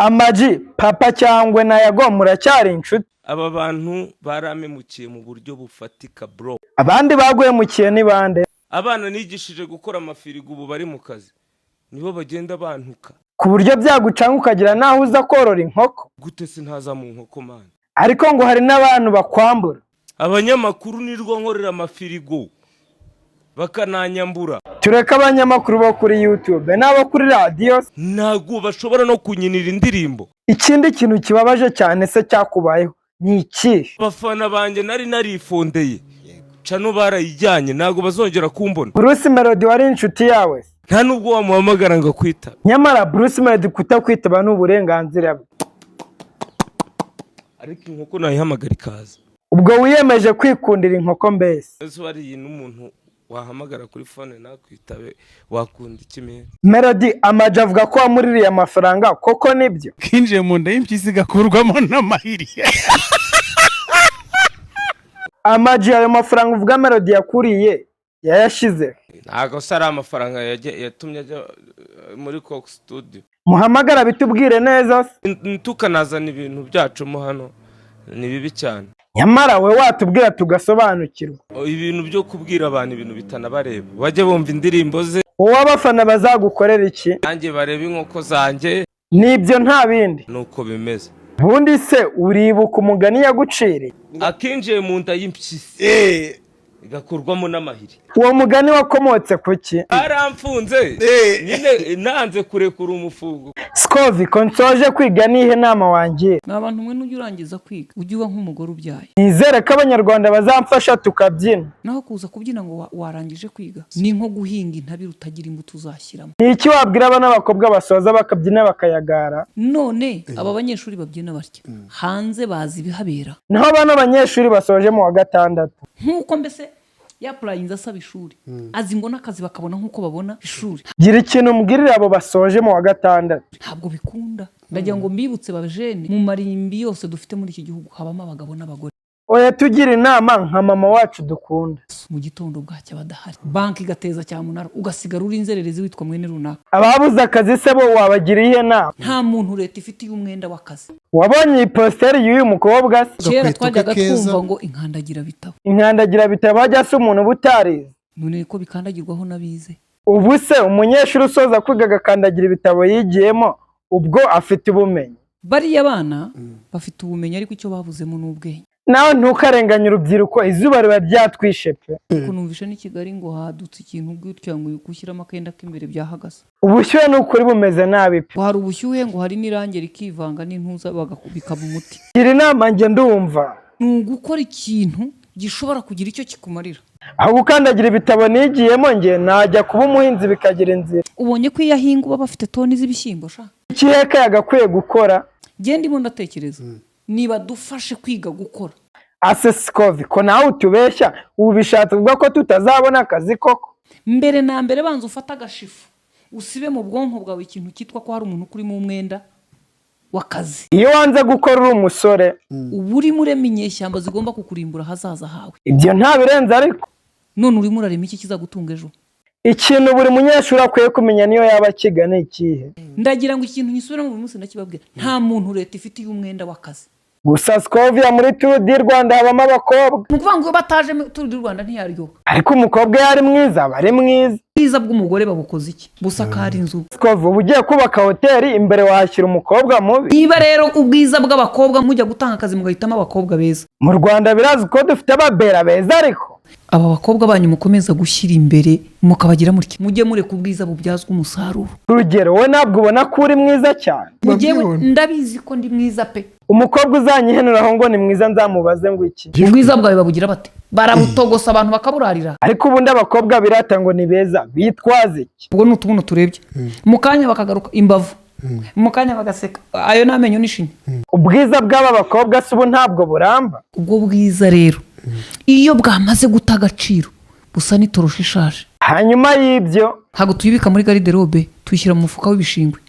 Amaji papa cyangwa na Yago muracyari inshuti? Aba bantu baramemukiye mu buryo bufatika bro. Abandi baguhemukiye ni bande? Abana nigishije gukora amafirigo ubu bari mu kazi, nibo bagenda bantuka ku buryo byagucanga ukagira naho uza korora inkoko. gute se ntaza mu nkoko man. Ariko ngo hari n'abantu bakwambura. Abanyamakuru nirwo nkorera amafirigo bakananyambura. Tureka abanyamakuru bo kuri YouTube n'abo kuri radio Ntago bashobora no kunyinira indirimbo. Ikindi kintu kibabaje cyane se cyakubayeho ni iki? Abafana banjye nari narifondeye cano barayijyanye, ntago bazongera kumbona. Bruce Melody wari inshuti yawe, nta nubwo wamuhamagara ngo kwita. Nyamara Bruce Melody kutakwitaba n'uburenganzira bwe. Ariko inkoko nayihamagara ikaza. Ubwo wiyemeje kwikundira inkoko mbese? Ese wari n'umuntu wahamagara kuri phone nakwitabe wakunda ikimera. Melody Amaji avuga ko wamuririye amafaranga, koko nibyo? Kinjiye mu nda y'impyisi gakurwamo n'amahiri. Amaji ayo mafaranga uvuga Melody yakuriye yayashize? Ntago sari amafaranga yatumye ajya muri Cox Studio. Muhamagara bitubwire neza. Tukanazana ibintu byacu mo hano ni bibi cyane. Nyamara we watubwira tugasobanukirwa. Ibintu byo kubwira abantu ibintu bitanabareba, bajye bumva indirimbo ze. Wowe abafana bazagukorera iki? Nanjye bareba inkoko zanjye. Nibyo nta bindi. Nuko bimeze. Bundi se uribuka umugani yaguciriye? Akinjiye mu nda y'impyisi igakurwamo n'amahiri. Uwo mugani wakomotse kuki? Aramfunze nyine nanze kurekura umufungo. Scovi konsoje kwiga nihe nama wangiye? N'abantu mwe n'ujya urangiza kwiga ujye uba nk'umugore ubyaye. Nizere ko abanyarwanda bazamfasha tukabyina. Naho kuza kubyina ngo warangije kwiga ni nko guhinga intabire utagira imbuto uzashyiramo. Ni iki wabwira abana b'abakobwa basoza bakabyina bakayagara? None aba banyeshuri babyina batya hanze bazi ibihabera. Naho abana abanyeshuri basoje mu wa gatandatu Nkuko mbese yapurayinze asaba ishuri azi ngo n'akazi bakabona nkuko babona ishuri. Gira ikintu mbwirira abo basoje mu wa gatandatu. Ntabwo bikunda. Ndagira ngo mbibutse babajene mu marimbi yose dufite muri iki gihugu habamo abagabo n'abagore. Oya tugira inama nka mama wacu dukunda. Mu gitondo bwacya badahari banki igateza cyamunara ugasigara uri inzererezi witwa mwene runaka. Ababuze akazi se bo wabagiriye nama? Nta muntu leta ifitiye umwenda w'akazi. Wabonye posteri y'uyu mukobwa se? Kera twajyaga twumva ngo inkandagira bitabo. Inkandagira bitabo hajya se umuntu butarize. None ko bikandagirwaho nabize. Ubu se umunyeshuri usoza kwiga agakandagira ibitabo yigiyemo ubwo afite ubumenyi? Bariya bana bafite ubumenyi ariko icyo babuzemo n'ubwenge. Nawe ntukarenganye urubyiruko, izuba riba ryatwishe pe. Kuko numvisha ni Kigali ngo hadutse ikintu gutya ngo gushyiramo akenda k'imbere byahagaze. Ubushyuhe n'ukuri bumeze nabi pe. Hari ubushyuhe ngo hari n'irange rikivanga n'intuza bagakubika mu muti. Gira inama nge ndumva. Gukora ikintu gishobora kugira icyo kikumarira. Aho gukandagira ibitabo nigiyemo nge najya kuba umuhinzi bikagira inzira. Ubonye ko iyahinga uba bafite toni z'ibishyimbo sha. Ikiheka yagakwiye gukora? Genda ndimo ndatekereza. Niba dufashe kwiga gukora. Ase Scovi ko nawe utubeshya ubu bishatse kuvuga ko tutazabona akazi koko? Mbere na mbere banza ufata agashifu usibe mu bwonko bwawe ikintu kitwa ko hari umuntu kuri mu mwenda w'akazi. Iyo wanze gukora uri umusore ubu uri murema inyeshyamba zigomba kukurimbura hazaza hawe. Ibyo nta birenze ariko. None urimo urarema iki kizagutunga ejo? Ikintu buri munyeshuri akwiye kumenya niyo yaba akiga ni ikihe? Ndagira ngo ikintu nyisubiramo buri munsi ndakibabwira. Nta muntu leta ifitiye umwenda w'akazi. Gusa Scovia muri Tour du Rwanda habamo abakobwa. Nukuvuga ngo bataje Tour du Rwanda ntiyaryo. Ariko umukobwa yari mwiza, bari mwiza. Bwiza bw'umugore babukoze iki? Busakara inzu. Scovia ugiye kubaka hoteli imbere wahashyira umukobwa mubi. Niba rero ubwiza bw'abakobwa mujya gutanga akazi mugahitamo abakobwa beza. Mu Rwanda birazi ko dufite ababera beza ariko. Aba bakobwa banyu mukomeza gushyira imbere mukabagira mutya. Mujye mureka ubwiza bubyazwa umusaruro. Urugero we nabwo ubona ko uri mwiza cyane. Ndabizi ko ndi mwiza pe. Umukobwa uzanyihenuraho ngo ni mwiza nzamubaze ngo iki? Ubwiza bwawe babugira bate? Barabutogosa abantu bakaburarira. Ariko ubundi abakobwa birata ngo ni beza bitwaze iki? Ubwo n'utubuno turebye. Mukanya bakagaruka imbavu. Mukanya bagaseka. Ayo namenyo nishinya. Ubwiza bw'aba bakobwa se ubu ntabwo buramba. Ubwo bwiza rero iyo bwamaze guta agaciro busa n'itorosha ishaje. Hanyuma y'ibyo ntabwo tuyibika muri garderobe tuyishyira mu mufuka w'ibishingwe.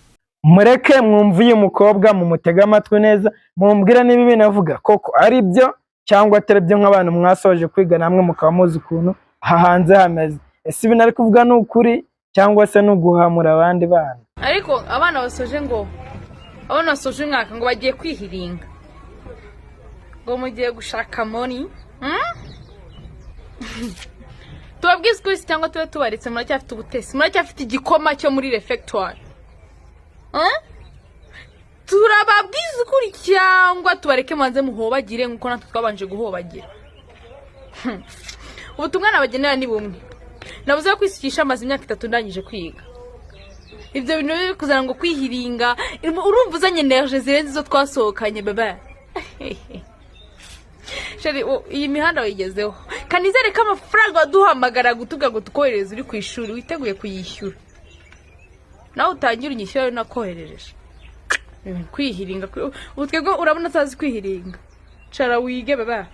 Mureke mwumve uyu mukobwa mumutega amatwi neza mumbwira niba ibintu avuga koko ari byo cyangwa atari byo nk'abantu mwasoje kwiga namwe mukaba muzi ukuntu hanze hameze. Ese ibintu ari kuvuga ni ukuri cyangwa se no guhamura abandi bana? Ariko abana basoje ngo abo nasoje umwaka ngo bagiye kwihiringa ngo mugiye gushaka money tubabwize ko cyangwa tube tubaretse muracyafite ubutesi muracyafite igikoma cyo muri refectoire turababwize ukuri cyangwa tubareke manze muhobagire nkuko natwe twabanje guhobagira ubutumwa nabagenera ni bumwe nabuze kwisukisha amazi imyaka 3 ndangije kwiga ibyo bintu biri kuzana ngo kwihiringa urumva uzanye energy zirenze zo twasohokanye bebe sheri iyi mihanda wigezeho kanizere ko amafaranga waduhamagara gutuga ngo tukohereze uri ku ishuri witeguye kuyishyura nawe utangira unyishyura nakoherereje kwihiringa ubutwego urabona atazi kwihiringa cara wige bebe